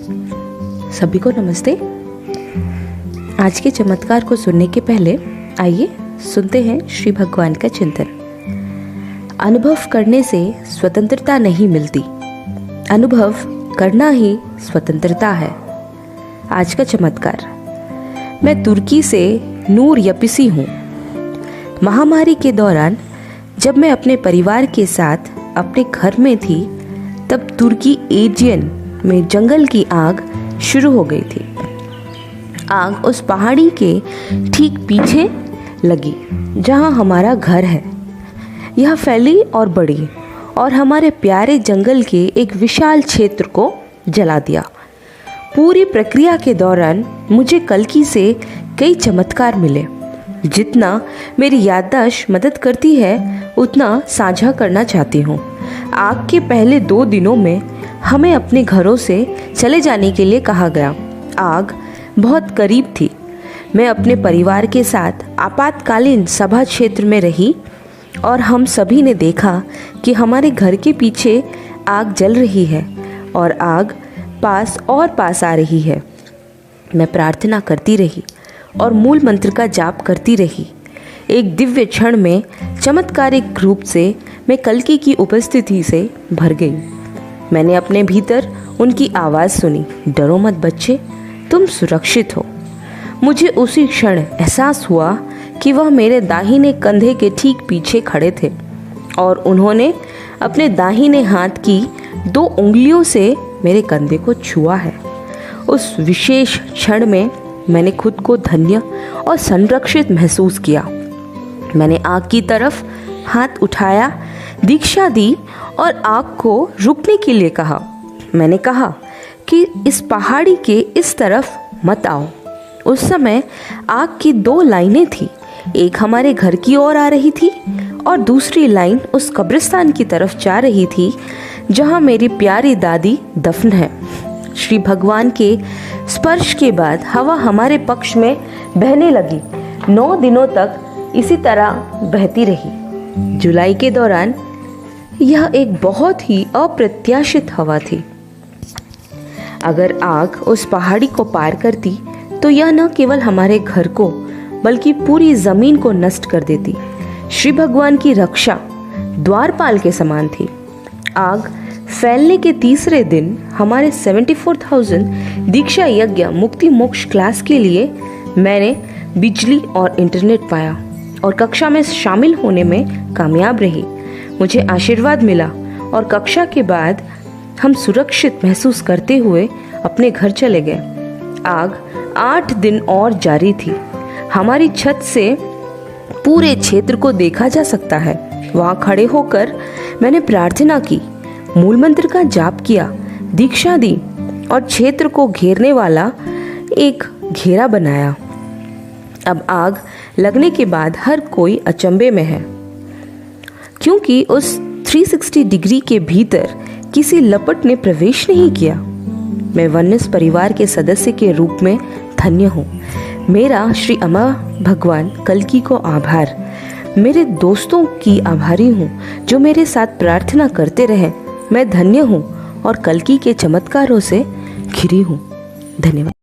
सभी को नमस्ते। आज के चमत्कार को सुनने के पहले आइए सुनते हैं श्री भगवान का चिंतन। अनुभव करने से स्वतंत्रता नहीं मिलती, अनुभव करना ही स्वतंत्रता है। आज का चमत्कार। मैं तुर्की से नूर यपिसी हूँ। महामारी के दौरान जब मैं अपने परिवार के साथ अपने घर में थी, तब तुर्की एजियन में जंगल की आग शुरू हो गई थी। आग उस पहाड़ी के ठीक पीछे लगी जहाँ हमारा घर है। यह फैली और बढ़ी और हमारे प्यारे जंगल के एक विशाल क्षेत्र को जला दिया। पूरी प्रक्रिया के दौरान मुझे कल्कि से कई चमत्कार मिले। जितना मेरी याददाश्त मदद करती है उतना साझा करना चाहती हूँ। आग के पहले 2 दिनों में हमें अपने घरों से चले जाने के लिए कहा गया। आग बहुत करीब थी। मैं अपने परिवार के साथ आपातकालीन सभा क्षेत्र में रही और हम सभी ने देखा कि हमारे घर के पीछे आग जल रही है और आग पास और पास आ रही है। मैं प्रार्थना करती रही और मूल मंत्र का जाप करती रही। एक दिव्य क्षण में चमत्कारिक रूप से मैं कल्कि की उपस्थिति से भर गई। मैंने अपने भीतर उनकी आवाज़ सुनी, डरो मत बच्चे, तुम सुरक्षित हो। मुझे उसी क्षण एहसास हुआ कि वह मेरे दाहिने कंधे के ठीक पीछे खड़े थे और उन्होंने अपने दाहिने हाथ की 2 उंगलियों से मेरे कंधे को छुआ है। उस विशेष क्षण में मैंने खुद को धन्य और संरक्षित महसूस किया। मैंने आग की तरफ हाथ उठाया, दीक्षा दी और आग को रुकने के लिए कहा। मैंने कहा कि इस पहाड़ी के इस तरफ मत आओ। उस समय आग की 2 लाइनें थी। एक हमारे घर की ओर आ रही थी और दूसरी लाइन उस कब्रिस्तान की तरफ जा रही थी जहां मेरी प्यारी दादी दफन है। श्री भगवान के स्पर्श के बाद हवा हमारे पक्ष में बहने लगी। 9 दिनों तक इसी तरह बहती रही। जुलाई के दौरान यह एक बहुत ही अप्रत्याशित हवा थी। अगर आग उस पहाड़ी को पार करती तो यह न केवल हमारे घर को बल्कि पूरी जमीन को नष्ट कर देती। श्री भगवान की रक्षा द्वारपाल के समान थी। आग फैलने के तीसरे दिन हमारे 74,000 दीक्षा यज्ञ मुक्ति मोक्ष क्लास के लिए मैंने बिजली और इंटरनेट पाया और कक्षा में शामिल होने में कामयाब रही। मुझे आशीर्वाद मिला और कक्षा के बाद हम सुरक्षित महसूस करते हुए अपने घर चले गए। आग 8 दिन और जारी थी। हमारी छत से पूरे क्षेत्र को देखा जा सकता है। वहां खड़े होकर मैंने प्रार्थना की, मूल मंत्र का जाप किया, दीक्षा दी और क्षेत्र को घेरने वाला एक घेरा बनाया। अब आग लगने के बाद हर कोई अचंभे में है, क्योंकि उस 360 डिग्री के भीतर किसी लपट ने प्रवेश नहीं किया। मैं वन्यस परिवार के सदस्य के रूप में धन्य हूँ। मेरा श्री अम्मा भगवान कल्कि को आभार। मेरे दोस्तों की आभारी हूँ जो मेरे साथ प्रार्थना करते रहे। मैं धन्य हूँ और कल्कि के चमत्कारों से घिरी हूँ। धन्यवाद।